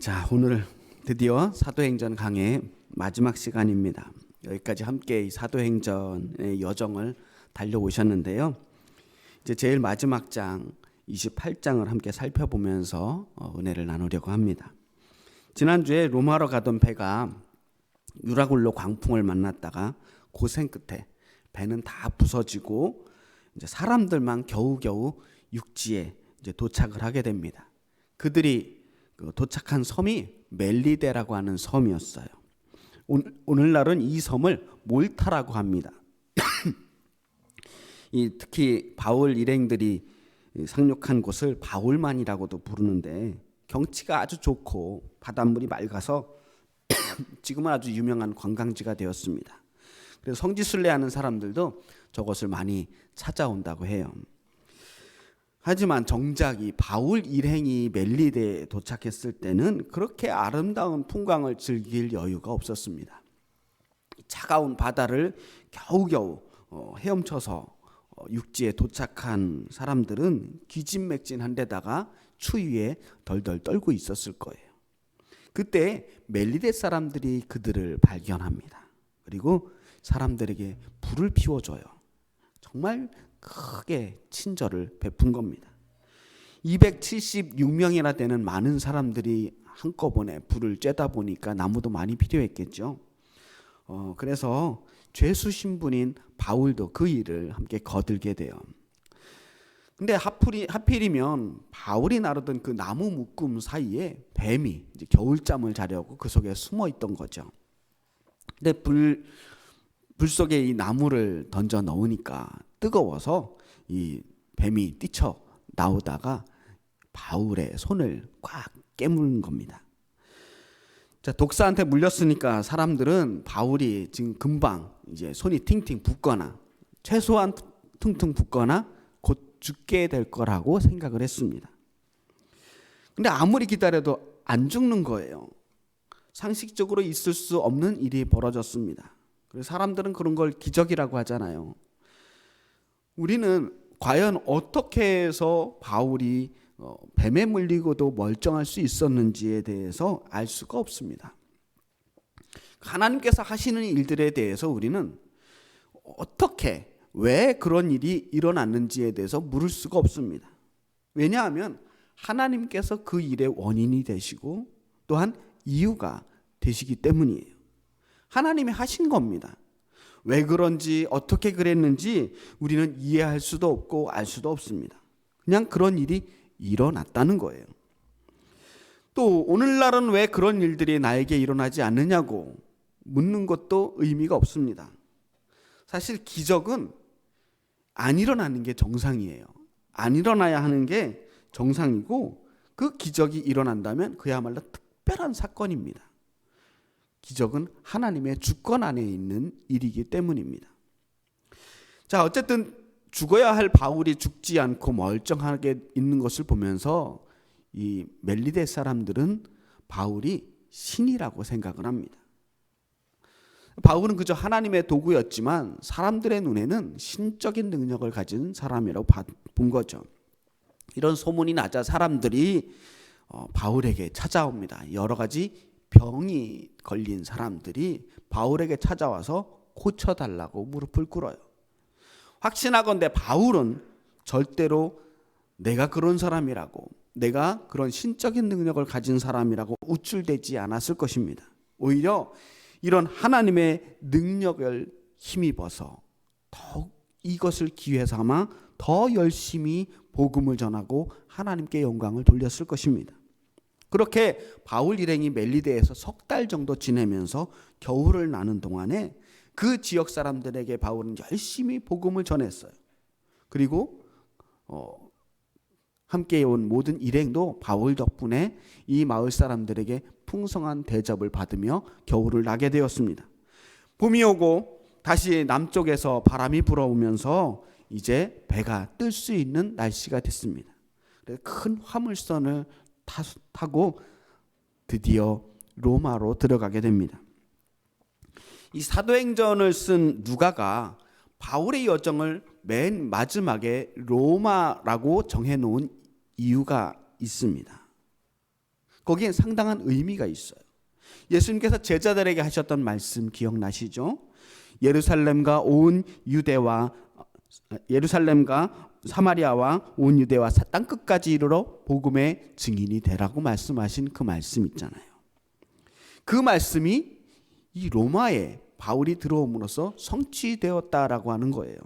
자, 오늘 드디어 사도행전 강의 마지막 시간입니다. 여기까지 함께 이 사도행전의 여정을 달려오셨는데요. 이제 제일 마지막 장 28장을 함께 살펴보면서 은혜를 나누려고 합니다. 지난주에 로마로 가던 배가 유라굴로 광풍을 만났다가 고생 끝에 배는 다 부서지고 이제 사람들만 겨우겨우 육지에 이제 도착을 하게 됩니다. 그들이 도착한 섬이 멜리데라고 하는 섬이었어요. 오늘날은 이 섬을 몰타라고 합니다. 특히 바울 일행들이 상륙한 곳을 바울만이라고도 부르는데 경치가 아주 좋고 바닷물이 맑아서 지금은 아주 유명한 관광지가 되었습니다. 그래서 성지순례하는 사람들도 저것을 많이 찾아온다고 해요. 하지만 정작 이 바울 일행이 멜리데에 도착했을 때는 그렇게 아름다운 풍광을 즐길 여유가 없었습니다. 차가운 바다를 겨우겨우 헤엄쳐서 육지에 도착한 사람들은 기진맥진한 데다가 추위에 덜덜 떨고 있었을 거예요. 그때 멜리데 사람들이 그들을 발견합니다. 그리고 사람들에게 불을 피워줘요. 정말 크게 친절을 베푼 겁니다. 276명이나 되는 많은 사람들이 한꺼번에 불을 쬐다 보니까 나무도 많이 필요했겠죠. 그래서 죄수 신분인 바울도 그 일을 함께 거들게 돼요. 근데 하필이면 바울이 나르던 그 나무 묶음 사이에 뱀이 이제 겨울잠을 자려고 그 속에 숨어 있던 거죠. 근데 불 속에 이 나무를 던져 넣으니까 뜨거워서 이 뱀이 뛰쳐 나오다가 바울의 손을 꽉 깨무는 겁니다. 자, 독사한테 물렸으니까 사람들은 바울이 지금 금방 이제 손이 팅팅 붓거나 최소한 퉁퉁 붓거나 곧 죽게 될 거라고 생각을 했습니다. 근데 아무리 기다려도 안 죽는 거예요. 상식적으로 있을 수 없는 일이 벌어졌습니다. 그래서 사람들은 그런 걸 기적이라고 하잖아요. 우리는 과연 어떻게 해서 바울이 뱀에 물리고도 멀쩡할 수 있었는지에 대해서 알 수가 없습니다. 하나님께서 하시는 일들에 대해서 우리는 어떻게, 왜 그런 일이 일어났는지에 대해서 물을 수가 없습니다. 왜냐하면 하나님께서 그 일의 원인이 되시고 또한 이유가 되시기 때문이에요. 하나님이 하신 겁니다. 왜 그런지 어떻게 그랬는지 우리는 이해할 수도 없고 알 수도 없습니다. 그냥 그런 일이 일어났다는 거예요. 또 오늘날은 왜 그런 일들이 나에게 일어나지 않느냐고 묻는 것도 의미가 없습니다. 사실 기적은 안 일어나는 게 정상이에요. 안 일어나야 하는 게 정상이고 그 기적이 일어난다면 그야말로 특별한 사건입니다. 기적은 하나님의 주권 안에 있는 일이기 때문입니다. 자, 어쨌든 죽어야 할 바울이 죽지 않고 멀쩡하게 있는 것을 보면서 이 멜리데 사람들은 바울이 신이라고 생각을 합니다. 바울은 그저 하나님의 도구였지만 사람들의 눈에는 신적인 능력을 가진 사람이라고 본 거죠. 이런 소문이 나자 사람들이 바울에게 찾아옵니다. 여러 가지 병이 걸린 사람들이 바울에게 찾아와서 고쳐달라고 무릎을 꿇어요. 확신하건대 바울은 절대로 내가 그런 사람이라고, 내가 그런 신적인 능력을 가진 사람이라고 우쭐대지 않았을 것입니다. 오히려 이런 하나님의 능력을 힘입어서 더욱 이것을 기회 삼아 더 열심히 복음을 전하고 하나님께 영광을 돌렸을 것입니다. 그렇게 바울 일행이 멜리데에서 석 달 정도 지내면서 겨울을 나는 동안에 그 지역 사람들에게 바울은 열심히 복음을 전했어요. 그리고 함께 온 모든 일행도 바울 덕분에 이 마을 사람들에게 풍성한 대접을 받으며 겨울을 나게 되었습니다. 봄이 오고 다시 남쪽에서 바람이 불어오면서 이제 배가 뜰 수 있는 날씨가 됐습니다. 큰 화물선을 타고 드디어 로마로 들어가게 됩니다. 이 사도행전을 쓴 누가가 바울의 여정을 맨 마지막에 로마라고 정해놓은 이유가 있습니다. 거기엔 상당한 의미가 있어요. 예수님께서 제자들에게 하셨던 말씀 기억나시죠? 예루살렘과 사마리아와 온 유대와 땅끝까지 이르러 복음의 증인이 되라고 말씀하신 그 말씀 있잖아요. 그 말씀이 이 로마에 바울이 들어옴으로써 성취되었다라고 하는 거예요.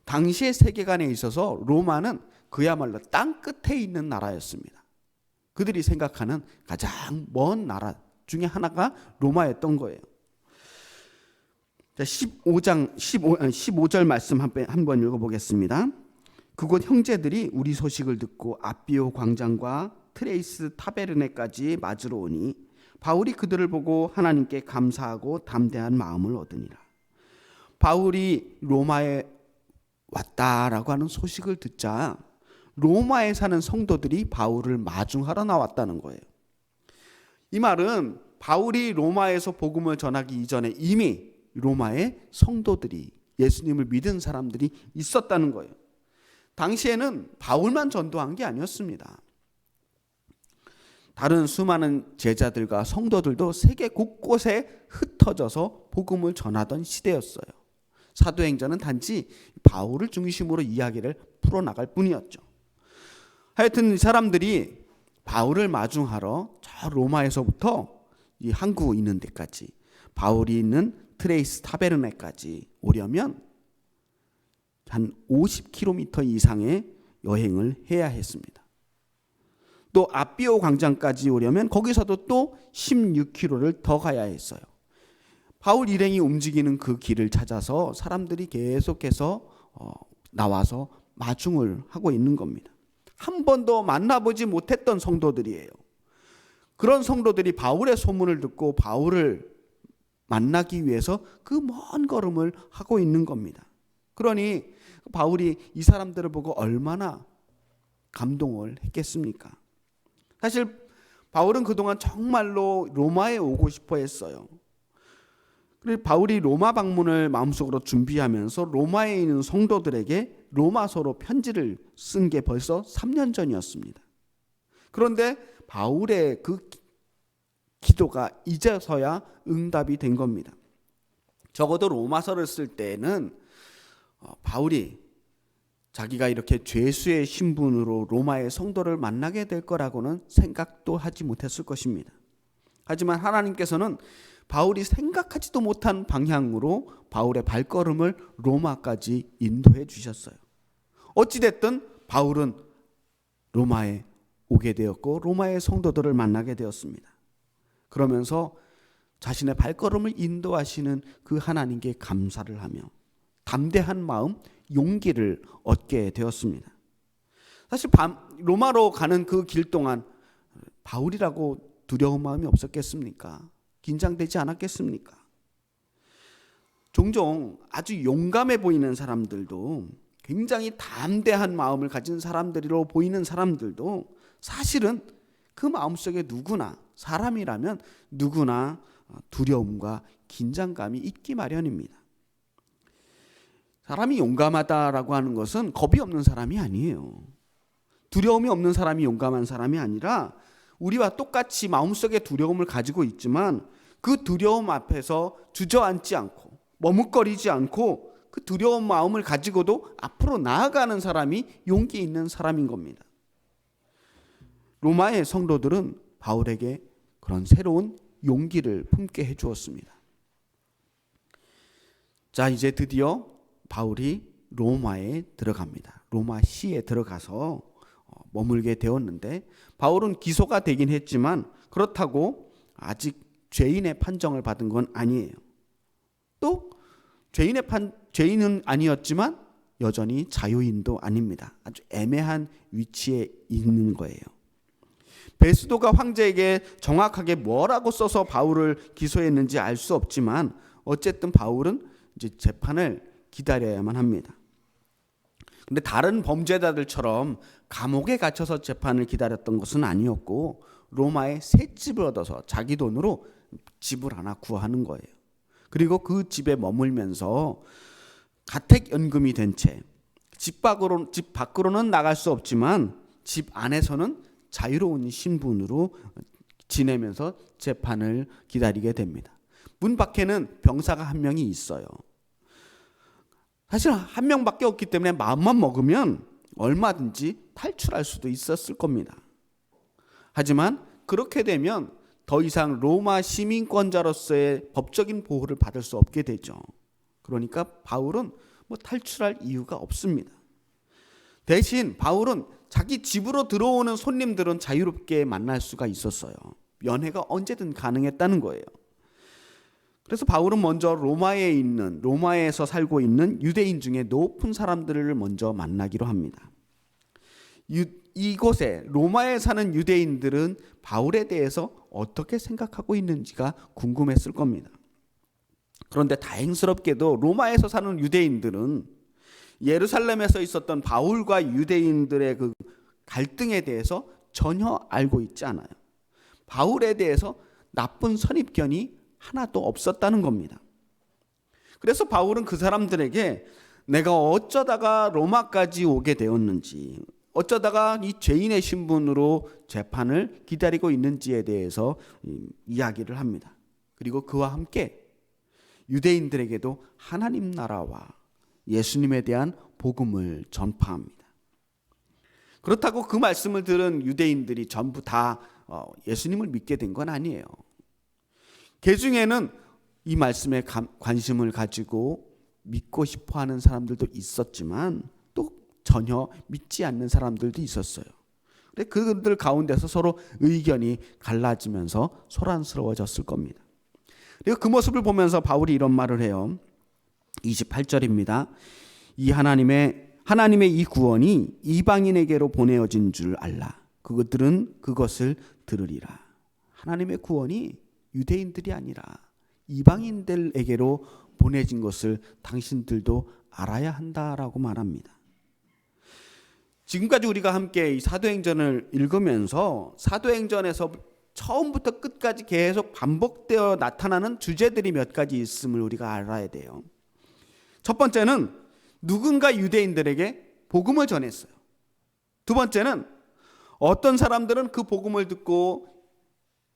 당시의 세계관에 있어서 로마는 그야말로 땅끝에 있는 나라였습니다. 그들이 생각하는 가장 먼 나라 중에 하나가 로마였던 거예요. 15절 말씀 한번 읽어보겠습니다. 그곳 형제들이 우리 소식을 듣고 아비오 광장과 트레이스 타베르네까지 맞으러 오니 바울이 그들을 보고 하나님께 감사하고 담대한 마음을 얻으니라. 바울이 로마에 왔다라고 하는 소식을 듣자 로마에 사는 성도들이 바울을 마중하러 나왔다는 거예요. 이 말은 바울이 로마에서 복음을 전하기 이전에 이미 로마의 성도들이, 예수님을 믿은 사람들이 있었다는 거예요. 당시에는 바울만 전도한 게 아니었습니다. 다른 수많은 제자들과 성도들도 세계 곳곳에 흩어져서 복음을 전하던 시대였어요. 사도행전은 단지 바울을 중심으로 이야기를 풀어나갈 뿐이었죠. 하여튼 이 사람들이 바울을 마중하러 저 로마에서부터 이 항구 있는 데까지, 바울이 있는 트레이스 타베르네까지 오려면 한 50km 이상의 여행을 해야 했습니다. 또 아비오 광장까지 오려면 거기서도 또 16km를 더 가야 했어요. 바울 일행이 움직이는 그 길을 찾아서 사람들이 계속해서 나와서 마중을 하고 있는 겁니다. 한 번도 만나보지 못했던 성도들이에요. 그런 성도들이 바울의 소문을 듣고 바울을 만나기 위해서 그 먼 걸음을 하고 있는 겁니다. 그러니 바울이 이 사람들을 보고 얼마나 감동을 했겠습니까? 사실 바울은 그동안 정말로 로마에 오고 싶어 했어요. 그리고 바울이 로마 방문을 마음속으로 준비하면서 로마에 있는 성도들에게 로마서로 편지를 쓴 게 벌써 3년 전이었습니다. 그런데 바울의 그 기도가 이제서야 응답이 된 겁니다. 적어도 로마서를 쓸 때는 바울이 자기가 이렇게 죄수의 신분으로 로마의 성도를 만나게 될 거라고는 생각도 하지 못했을 것입니다. 하지만 하나님께서는 바울이 생각하지도 못한 방향으로 바울의 발걸음을 로마까지 인도해 주셨어요. 어찌됐든 바울은 로마에 오게 되었고 로마의 성도들을 만나게 되었습니다. 그러면서 자신의 발걸음을 인도하시는 그 하나님께 감사를 하며 담대한 마음, 용기를 얻게 되었습니다. 사실 로마로 가는 그 길 동안 바울이라고 두려운 마음이 없었겠습니까? 긴장되지 않았겠습니까? 종종 아주 용감해 보이는 사람들도, 굉장히 담대한 마음을 가진 사람들로 보이는 사람들도 사실은 그 마음속에 누구나, 사람이라면 누구나 두려움과 긴장감이 있기 마련입니다. 사람이 용감하다라고 하는 것은 겁이 없는 사람이 아니에요. 두려움이 없는 사람이 용감한 사람이 아니라 우리와 똑같이 마음속에 두려움을 가지고 있지만 그 두려움 앞에서 주저앉지 않고 머뭇거리지 않고 그 두려운 마음을 가지고도 앞으로 나아가는 사람이 용기 있는 사람인 겁니다. 로마의 성도들은 바울에게 그런 새로운 용기를 품게 해주었습니다. 자, 이제 드디어 바울이 로마에 들어갑니다. 로마시에 들어가서 머물게 되었는데 바울은 기소가 되긴 했지만 그렇다고 아직 죄인의 판정을 받은 건 아니에요. 또 죄인은 아니었지만 여전히 자유인도 아닙니다. 아주 애매한 위치에 있는 거예요. 베스도가 황제에게 정확하게 뭐라고 써서 바울을 기소했는지 알 수 없지만 어쨌든 바울은 이제 재판을 기다려야만 합니다. 근데 다른 범죄자들처럼 감옥에 갇혀서 재판을 기다렸던 것은 아니었고 로마에 새 집을 얻어서 자기 돈으로 집을 하나 구하는 거예요. 그리고 그 집에 머물면서 가택연금이 된 채 집 밖으로는 나갈 수 없지만 집 안에서는 자유로운 신분으로 지내면서 재판을 기다리게 됩니다. 문 밖에는 병사가 한 명이 있어요. 사실 한 명밖에 없기 때문에 마음만 먹으면 얼마든지 탈출할 수도 있었을 겁니다. 하지만 그렇게 되면 더 이상 로마 시민권자로서의 법적인 보호를 받을 수 없게 되죠. 그러니까 바울은 탈출할 이유가 없습니다. 대신 바울은 자기 집으로 들어오는 손님들은 자유롭게 만날 수가 있었어요. 연회가 언제든 가능했다는 거예요. 그래서 바울은 먼저 로마에서 살고 있는 유대인 중에 높은 사람들을 먼저 만나기로 합니다. 이곳에 로마에 사는 유대인들은 바울에 대해서 어떻게 생각하고 있는지가 궁금했을 겁니다. 그런데 다행스럽게도 로마에서 사는 유대인들은 예루살렘에서 있었던 바울과 유대인들의 그 갈등에 대해서 전혀 알고 있지 않아요. 바울에 대해서 나쁜 선입견이 하나도 없었다는 겁니다. 그래서 바울은 그 사람들에게 내가 어쩌다가 로마까지 오게 되었는지, 어쩌다가 이 죄인의 신분으로 재판을 기다리고 있는지에 대해서 이야기를 합니다. 그리고 그와 함께 유대인들에게도 하나님 나라와 예수님에 대한 복음을 전파합니다. 그렇다고 그 말씀을 들은 유대인들이 전부 다 예수님을 믿게 된 건 아니에요. 그 중에는 이 말씀에 관심을 가지고 믿고 싶어하는 사람들도 있었지만 또 전혀 믿지 않는 사람들도 있었어요. 그들 가운데서 서로 의견이 갈라지면서 소란스러워졌을 겁니다. 그리고 그 모습을 보면서 바울이 이런 말을 해요. 28절입니다. 이 하나님의 이 구원이 이방인에게로 보내어진 줄 알라. 그것들은 그것을 들으리라. 하나님의 구원이 유대인들이 아니라 이방인들에게로 보내진 것을 당신들도 알아야 한다라고 말합니다. 지금까지 우리가 함께 이 사도행전을 읽으면서 사도행전에서 처음부터 끝까지 계속 반복되어 나타나는 주제들이 몇 가지 있음을 우리가 알아야 돼요. 첫 번째는 누군가 유대인들에게 복음을 전했어요. 두 번째는 어떤 사람들은 그 복음을 듣고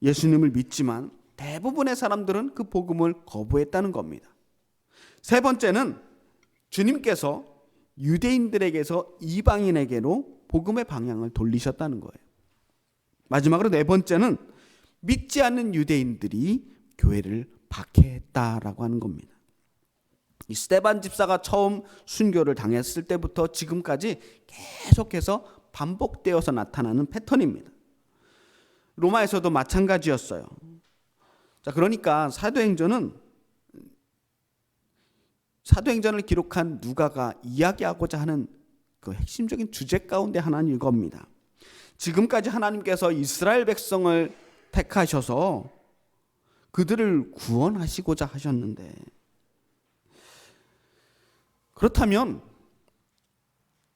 예수님을 믿지만 대부분의 사람들은 그 복음을 거부했다는 겁니다. 세 번째는 주님께서 유대인들에게서 이방인에게로 복음의 방향을 돌리셨다는 거예요. 마지막으로 네 번째는 믿지 않는 유대인들이 교회를 박해했다라고 하는 겁니다. 이 스데반 집사가 처음 순교를 당했을 때부터 지금까지 계속해서 반복되어서 나타나는 패턴입니다. 로마에서도 마찬가지였어요. 자, 그러니까 사도행전을 기록한 누가가 이야기하고자 하는 그 핵심적인 주제 가운데 하나는 이겁니다. 지금까지 하나님께서 이스라엘 백성을 택하셔서 그들을 구원하시고자 하셨는데, 그렇다면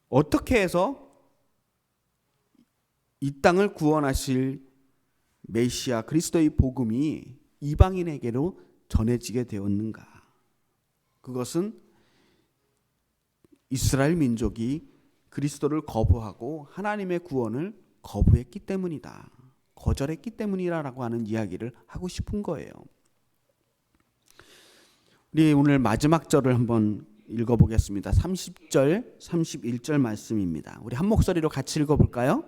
어떻게 해서 이 땅을 구원하실 메시아 그리스도의 복음이 이방인에게로 전해지게 되었는가? 그것은 이스라엘 민족이 그리스도를 거부하고 하나님의 구원을 거부했기 때문이다. 거절했기 때문이라고 하는 이야기를 하고 싶은 거예요. 우리 오늘 마지막 절을 한번 읽어보겠습니다. 30절, 31절 말씀입니다. 우리 한 목소리로 같이 읽어볼까요?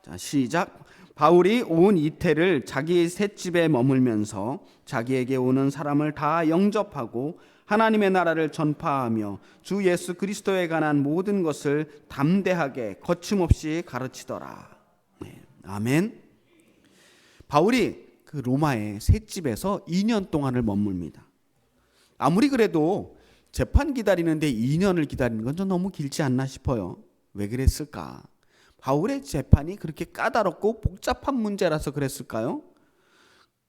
자, 시작. 바울이 온 이태를 자기 셋집에 머물면서 자기에게 오는 사람을 다 영접하고 하나님의 나라를 전파하며 주 예수 그리스도에 관한 모든 것을 담대하게 거침없이 가르치더라. 네, 아멘. 바울이 그 로마의 셋집에서 2년 동안을 머뭅니다. 아무리 그래도 재판 기다리는데 2년을 기다리는 건 좀 너무 길지 않나 싶어요. 왜 그랬을까? 바울의 재판이 그렇게 까다롭고 복잡한 문제라서 그랬을까요?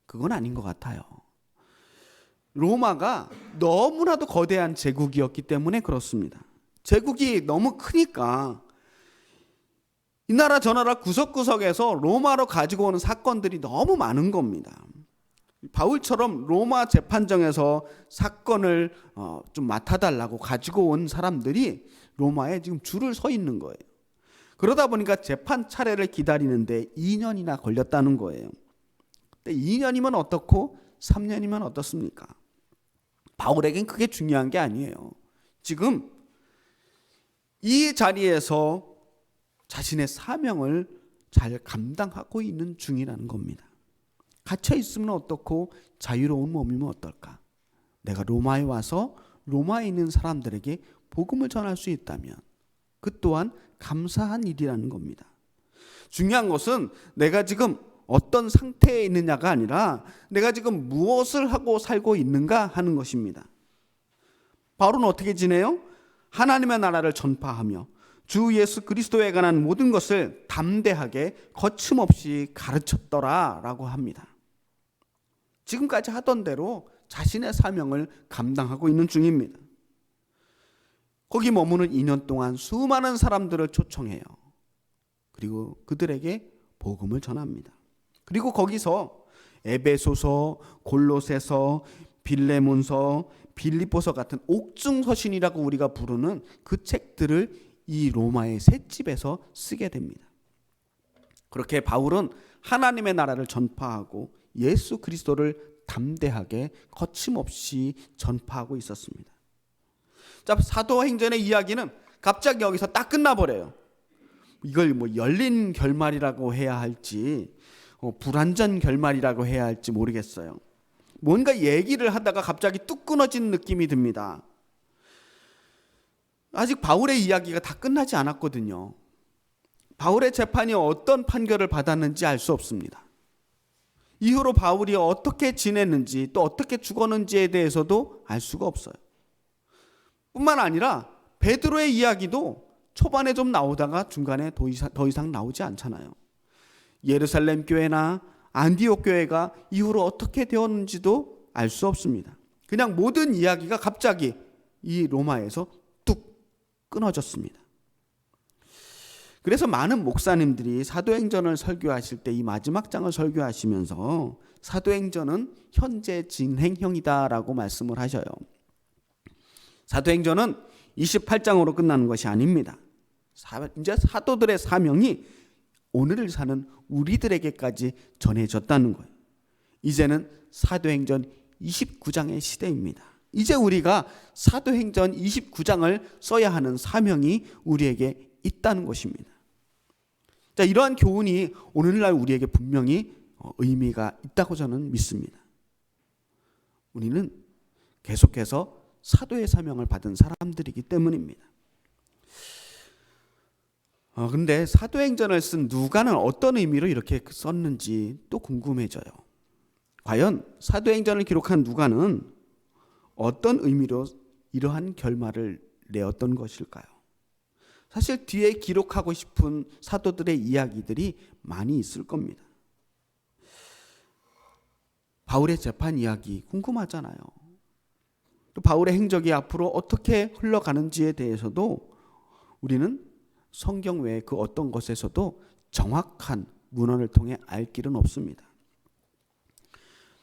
그건 아닌 것 같아요. 로마가 너무나도 거대한 제국이었기 때문에 그렇습니다. 제국이 너무 크니까 이 나라 저 나라 구석구석에서 로마로 가지고 오는 사건들이 너무 많은 겁니다. 바울처럼 로마 재판정에서 사건을 좀 맡아달라고 가지고 온 사람들이 로마에 지금 줄을 서 있는 거예요. 그러다 보니까 재판 차례를 기다리는데 2년이나 걸렸다는 거예요. 근데 2년이면 어떻고 3년이면 어떻습니까? 바울에겐 그게 중요한 게 아니에요. 지금 이 자리에서 자신의 사명을 잘 감당하고 있는 중이라는 겁니다. 갇혀 있으면 어떻고 자유로운 몸이면 어떨까? 내가 로마에 와서 로마에 있는 사람들에게 복음을 전할 수 있다면 그 또한 감사한 일이라는 겁니다. 중요한 것은 내가 지금 어떤 상태에 있느냐가 아니라 내가 지금 무엇을 하고 살고 있는가 하는 것입니다. 바울은 어떻게 지내요? 하나님의 나라를 전파하며 주 예수 그리스도에 관한 모든 것을 담대하게 거침없이 가르쳤더라 라고 합니다. 지금까지 하던 대로 자신의 사명을 감당하고 있는 중입니다. 거기 머무는 2년 동안 수많은 사람들을 초청해요. 그리고 그들에게 복음을 전합니다. 그리고 거기서 에베소서, 골로새서, 빌레몬서, 빌립보서 같은 옥중서신이라고 우리가 부르는 그 책들을 이 로마의 셋집에서 쓰게 됩니다. 그렇게 바울은 하나님의 나라를 전파하고 예수 그리스도를 담대하게 거침없이 전파하고 있었습니다. 자, 사도행전의 이야기는 갑자기 여기서 딱 끝나버려요. 이걸 열린 결말이라고 해야 할지 불완전 결말이라고 해야 할지 모르겠어요. 뭔가 얘기를 하다가 갑자기 뚝 끊어진 느낌이 듭니다. 아직 바울의 이야기가 다 끝나지 않았거든요. 바울의 재판이 어떤 판결을 받았는지 알 수 없습니다. 이후로 바울이 어떻게 지냈는지 또 어떻게 죽었는지에 대해서도 알 수가 없어요. 뿐만 아니라 베드로의 이야기도 초반에 좀 나오다가 중간에 더 이상 나오지 않잖아요. 예루살렘 교회나 안디옥 교회가 이후로 어떻게 되었는지도 알 수 없습니다. 그냥 모든 이야기가 갑자기 이 로마에서 뚝 끊어졌습니다. 그래서 많은 목사님들이 사도행전을 설교하실 때 이 마지막 장을 설교하시면서 사도행전은 현재 진행형이다라고 말씀을 하셔요. 사도행전은 28장으로 끝나는 것이 아닙니다. 이제 사도들의 사명이 오늘을 사는 우리들에게까지 전해졌다는 거예요. 이제는 사도행전 29장의 시대입니다. 이제 우리가 사도행전 29장을 써야 하는 사명이 우리에게 있다는 것입니다. 자, 이러한 교훈이 오늘날 우리에게 분명히 의미가 있다고 저는 믿습니다. 우리는 계속해서 사도의 사명을 받은 사람들이기 때문입니다. 근데 사도행전을 쓴 누가는 어떤 의미로 이렇게 썼는지 또 궁금해져요. 과연 사도행전을 기록한 누가는 어떤 의미로 이러한 결말을 내었던 것일까요? 사실 뒤에 기록하고 싶은 사도들의 이야기들이 많이 있을 겁니다. 바울의 재판 이야기 궁금하잖아요. 또 바울의 행적이 앞으로 어떻게 흘러가는지에 대해서도 우리는 성경 외에 그 어떤 것에서도 정확한 문헌을 통해 알 길은 없습니다.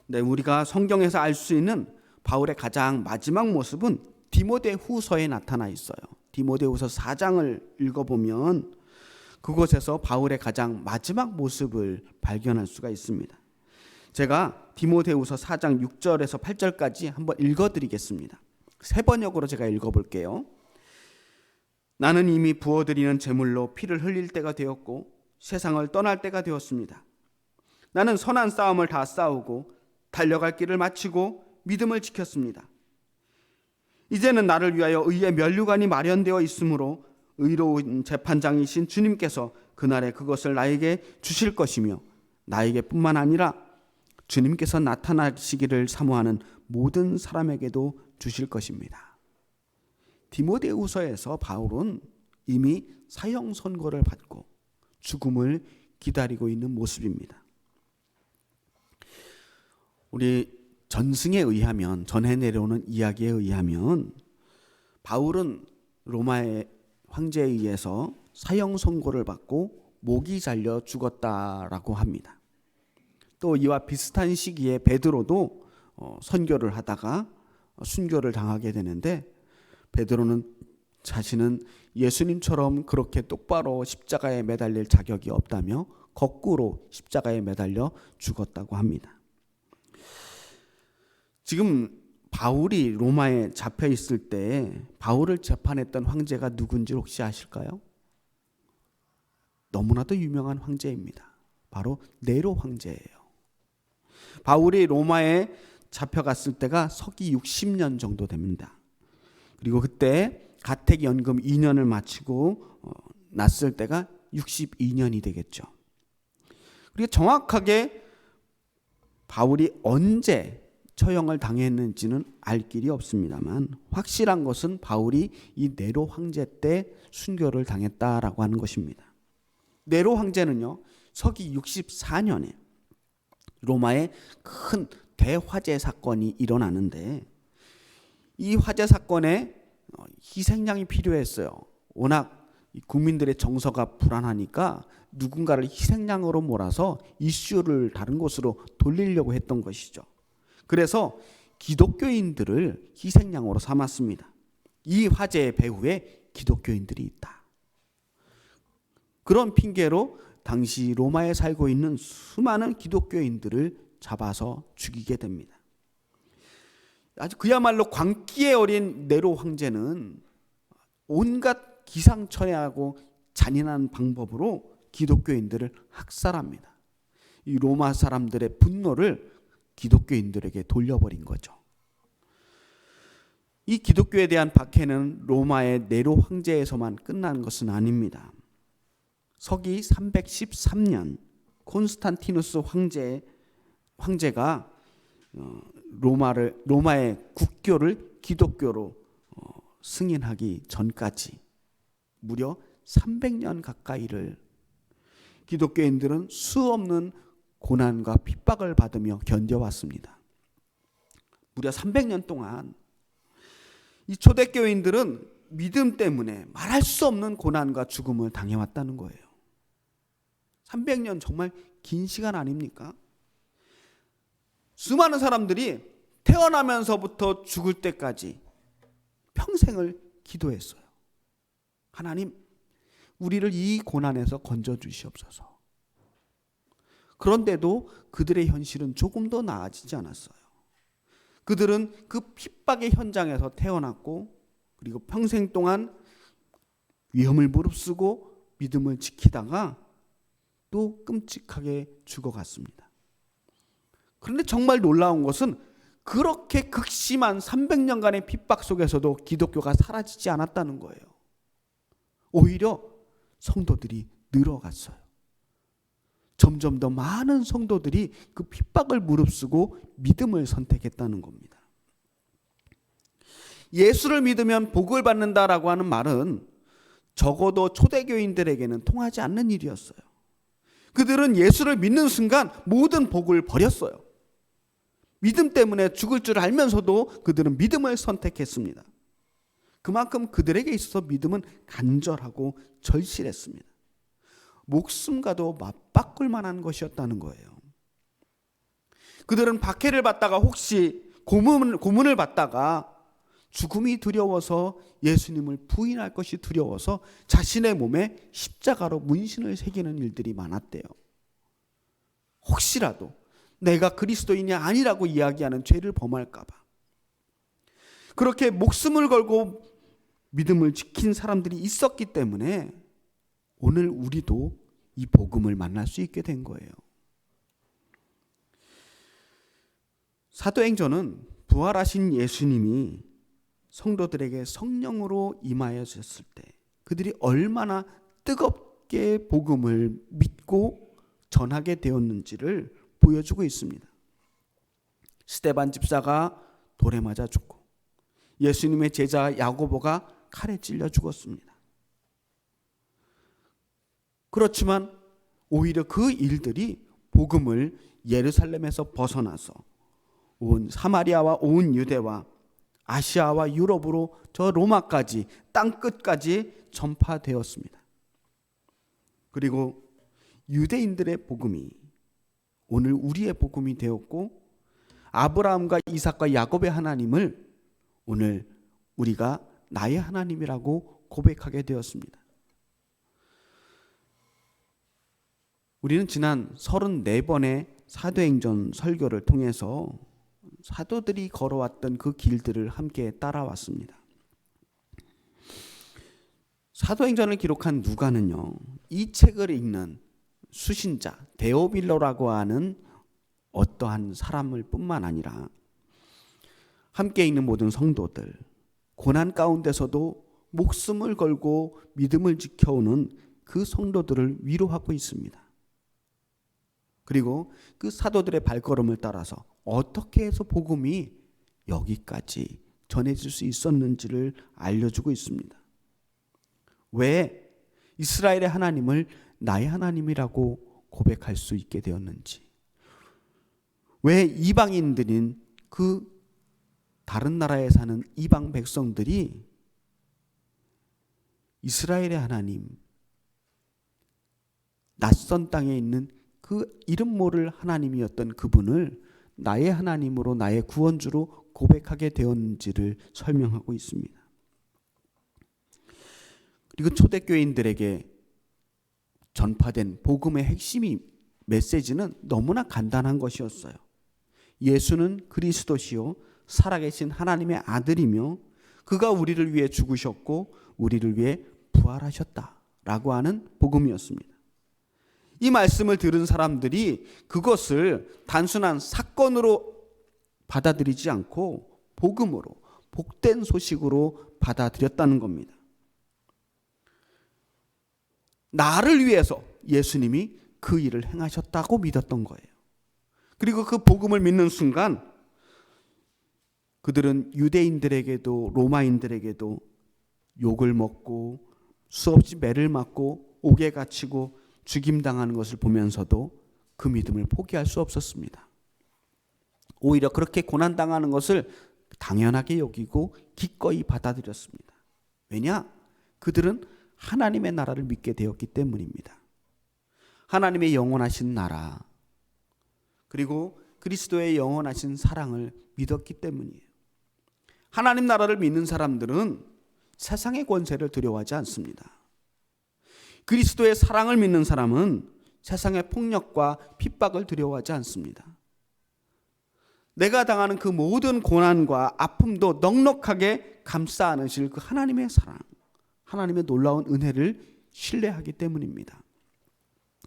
네, 우리가 성경에서 알 수 있는 바울의 가장 마지막 모습은 디모데후서에 나타나 있어요. 디모데후서 4장을 읽어보면 그곳에서 바울의 가장 마지막 모습을 발견할 수가 있습니다. 제가 디모데후서 4장 6절에서 8절까지 한번 읽어드리겠습니다. 세 번역으로 제가 읽어볼게요. 나는 이미 부어드리는 제물로 피를 흘릴 때가 되었고 세상을 떠날 때가 되었습니다. 나는 선한 싸움을 다 싸우고 달려갈 길을 마치고 믿음을 지켰습니다. 이제는 나를 위하여 의의 면류관이 마련되어 있으므로 의로운 재판장이신 주님께서 그날에 그것을 나에게 주실 것이며 나에게 뿐만 아니라 주님께서 나타나시기를 사모하는 모든 사람에게도 주실 것입니다. 디모데후서에서 바울은 이미 사형 선고를 받고 죽음을 기다리고 있는 모습입니다. 우리 전승에 의하면, 전해 내려오는 이야기에 의하면 바울은 로마의 황제에 의해서 사형 선고를 받고 목이 잘려 죽었다라고 합니다. 또 이와 비슷한 시기에 베드로도 선교를 하다가 순교를 당하게 되는데 베드로는 자신은 예수님처럼 그렇게 똑바로 십자가에 매달릴 자격이 없다며 거꾸로 십자가에 매달려 죽었다고 합니다. 지금 바울이 로마에 잡혀 있을 때 바울을 재판했던 황제가 누군지 혹시 아실까요? 너무나도 유명한 황제입니다. 바로 네로 황제예요. 바울이 로마에 잡혀갔을 때가 서기 60년 정도 됩니다. 그리고 그때 가택연금 2년을 마치고 났을 때가 62년이 되겠죠. 그리고 정확하게 바울이 언제 처형을 당했는지는 알 길이 없습니다만 확실한 것은 바울이 이 네로 황제 때 순교를 당했다라고 하는 것입니다. 네로 황제는요, 서기 64년에 로마에 큰 대화재 사건이 일어나는데 이 화재 사건에 희생양이 필요했어요. 워낙 국민들의 정서가 불안하니까 누군가를 희생양으로 몰아서 이슈를 다른 곳으로 돌리려고 했던 것이죠. 그래서 기독교인들을 희생양으로 삼았습니다. 이 화재의 배후에 기독교인들이 있다. 그런 핑계로 당시 로마에 살고 있는 수많은 기독교인들을 잡아서 죽이게 됩니다. 아주 그야말로 광기에 어린 네로 황제는 온갖 기상천외하고 잔인한 방법으로 기독교인들을 학살합니다. 이 로마 사람들의 분노를 기독교인들에게 돌려버린 거죠. 이 기독교에 대한 박해는 로마의 네로 황제에서만 끝난 것은 아닙니다. 서기 313년 콘스탄티누스 황제가 로마의 국교를 기독교로 승인하기 전까지 무려 300년 가까이를 기독교인들은 수없는 고난과 핍박을 받으며 견뎌왔습니다. 무려 300년 동안 이 초대교인들은 믿음 때문에 말할 수 없는 고난과 죽음을 당해왔다는 거예요. 300년 정말 긴 시간 아닙니까? 수많은 사람들이 태어나면서부터 죽을 때까지 평생을 기도했어요. 하나님, 우리를 이 고난에서 건져 주시옵소서. 그런데도 그들의 현실은 조금 더 나아지지 않았어요. 그들은 그 핍박의 현장에서 태어났고 그리고 평생 동안 위험을 무릅쓰고 믿음을 지키다가 또 끔찍하게 죽어갔습니다. 그런데 정말 놀라운 것은 그렇게 극심한 300년간의 핍박 속에서도 기독교가 사라지지 않았다는 거예요. 오히려 성도들이 늘어갔어요. 점점 더 많은 성도들이 그 핍박을 무릅쓰고 믿음을 선택했다는 겁니다. 예수를 믿으면 복을 받는다라고 하는 말은 적어도 초대교인들에게는 통하지 않는 일이었어요. 그들은 예수를 믿는 순간 모든 복을 버렸어요. 믿음 때문에 죽을 줄 알면서도 그들은 믿음을 선택했습니다. 그만큼 그들에게 있어서 믿음은 간절하고 절실했습니다. 목숨과도 맞바꿀 만한 것이었다는 거예요. 그들은 박해를 받다가 혹시 고문을 받다가 죽음이 두려워서 예수님을 부인할 것이 두려워서 자신의 몸에 십자가로 문신을 새기는 일들이 많았대요. 혹시라도 내가 그리스도인이 아니라고 이야기하는 죄를 범할까 봐. 그렇게 목숨을 걸고 믿음을 지킨 사람들이 있었기 때문에 오늘 우리도 이 복음을 만날 수 있게 된 거예요. 사도행전은 부활하신 예수님이 성도들에게 성령으로 임하여졌을 때 그들이 얼마나 뜨겁게 복음을 믿고 전하게 되었는지를 보여주고 있습니다. 스데반 집사가 돌에 맞아 죽고 예수님의 제자 야고보가 칼에 찔려 죽었습니다. 그렇지만 오히려 그 일들이 복음을 예루살렘에서 벗어나서 온 사마리아와 온 유대와 아시아와 유럽으로 저 로마까지 땅끝까지 전파되었습니다. 그리고 유대인들의 복음이 오늘 우리의 복음이 되었고 아브라함과 이삭과 야곱의 하나님을 오늘 우리가 나의 하나님이라고 고백하게 되었습니다. 우리는 지난 34번의 사도행전 설교를 통해서 사도들이 걸어왔던 그 길들을 함께 따라왔습니다. 사도행전을 기록한 누가는요, 이 책을 읽는 수신자 데오빌로라고 하는 어떠한 사람을 뿐만 아니라 함께 있는 모든 성도들, 고난 가운데서도 목숨을 걸고 믿음을 지켜오는 그 성도들을 위로하고 있습니다. 그리고 그 사도들의 발걸음을 따라서 어떻게 해서 복음이 여기까지 전해질 수 있었는지를 알려주고 있습니다. 왜 이스라엘의 하나님을 나의 하나님이라고 고백할 수 있게 되었는지, 왜 이방인들인 그 다른 나라에 사는 이방 백성들이 이스라엘의 하나님, 낯선 땅에 있는 그 이름 모를 하나님이었던 그분을 나의 하나님으로, 나의 구원주로 고백하게 되었는지를 설명하고 있습니다. 그리고 초대교인들에게 전파된 복음의 핵심이, 메시지는 너무나 간단한 것이었어요. 예수는 그리스도시요 살아계신 하나님의 아들이며 그가 우리를 위해 죽으셨고 우리를 위해 부활하셨다라고 하는 복음이었습니다. 이 말씀을 들은 사람들이 그것을 단순한 사건으로 받아들이지 않고 복음으로, 복된 소식으로 받아들였다는 겁니다. 나를 위해서 예수님이 그 일을 행하셨다고 믿었던 거예요. 그리고 그 복음을 믿는 순간 그들은 유대인들에게도 로마인들에게도 욕을 먹고 수없이 매를 맞고 옥에 갇히고 죽임당하는 것을 보면서도 그 믿음을 포기할 수 없었습니다. 오히려 그렇게 고난당하는 것을 당연하게 여기고 기꺼이 받아들였습니다. 왜냐? 그들은 하나님의 나라를 믿게 되었기 때문입니다. 하나님의 영원하신 나라, 그리고 그리스도의 영원하신 사랑을 믿었기 때문이에요. 하나님 나라를 믿는 사람들은 세상의 권세를 두려워하지 않습니다. 그리스도의 사랑을 믿는 사람은 세상의 폭력과 핍박을 두려워하지 않습니다. 내가 당하는 그 모든 고난과 아픔도 넉넉하게 감싸 안으실 그 하나님의 사랑, 하나님의 놀라운 은혜를 신뢰하기 때문입니다.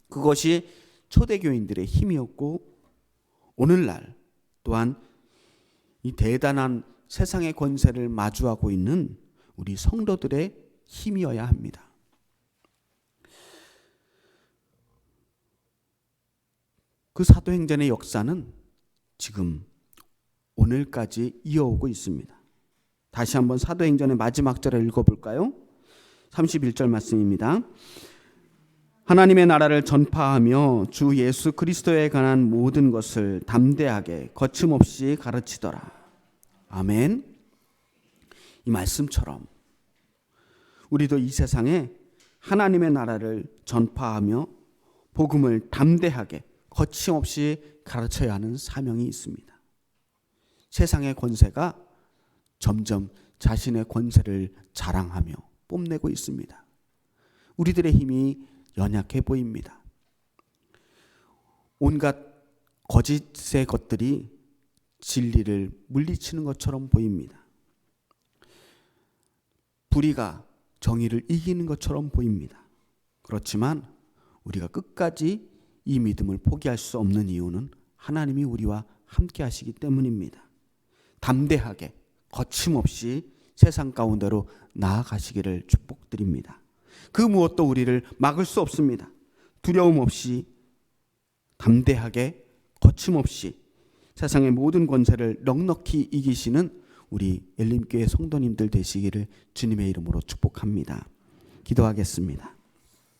그것이 초대교인들의 힘이었고 오늘날 또한 이 대단한 세상의 권세를 마주하고 있는 우리 성도들의 힘이어야 합니다. 그 사도행전의 역사는 지금 오늘까지 이어오고 있습니다. 다시 한번 사도행전의 마지막 절을 읽어볼까요? 31절 말씀입니다. 하나님의 나라를 전파하며 주 예수 그리스도에 관한 모든 것을 담대하게 거침없이 가르치더라. 아멘. 이 말씀처럼 우리도 이 세상에 하나님의 나라를 전파하며 복음을 담대하게 거침없이 가르쳐야 하는 사명이 있습니다. 세상의 권세가 점점 자신의 권세를 자랑하며 뽐내고 있습니다. 우리들의 힘이 연약해 보입니다. 온갖 거짓의 것들이 진리를 물리치는 것처럼 보입니다. 불의가 정의를 이기는 것처럼 보입니다. 그렇지만 우리가 끝까지 이 믿음을 포기할 수 없는 이유는 하나님이 우리와 함께 하시기 때문입니다. 담대하게 거침없이 세상 가운데로 나아가시기를 축복드립니다. 그 무엇도 우리를 막을 수 없습니다. 두려움 없이 담대하게 거침없이 세상의 모든 권세를 넉넉히 이기시는 우리 엘림교회 성도님들 되시기를 주님의 이름으로 축복합니다. 기도하겠습니다.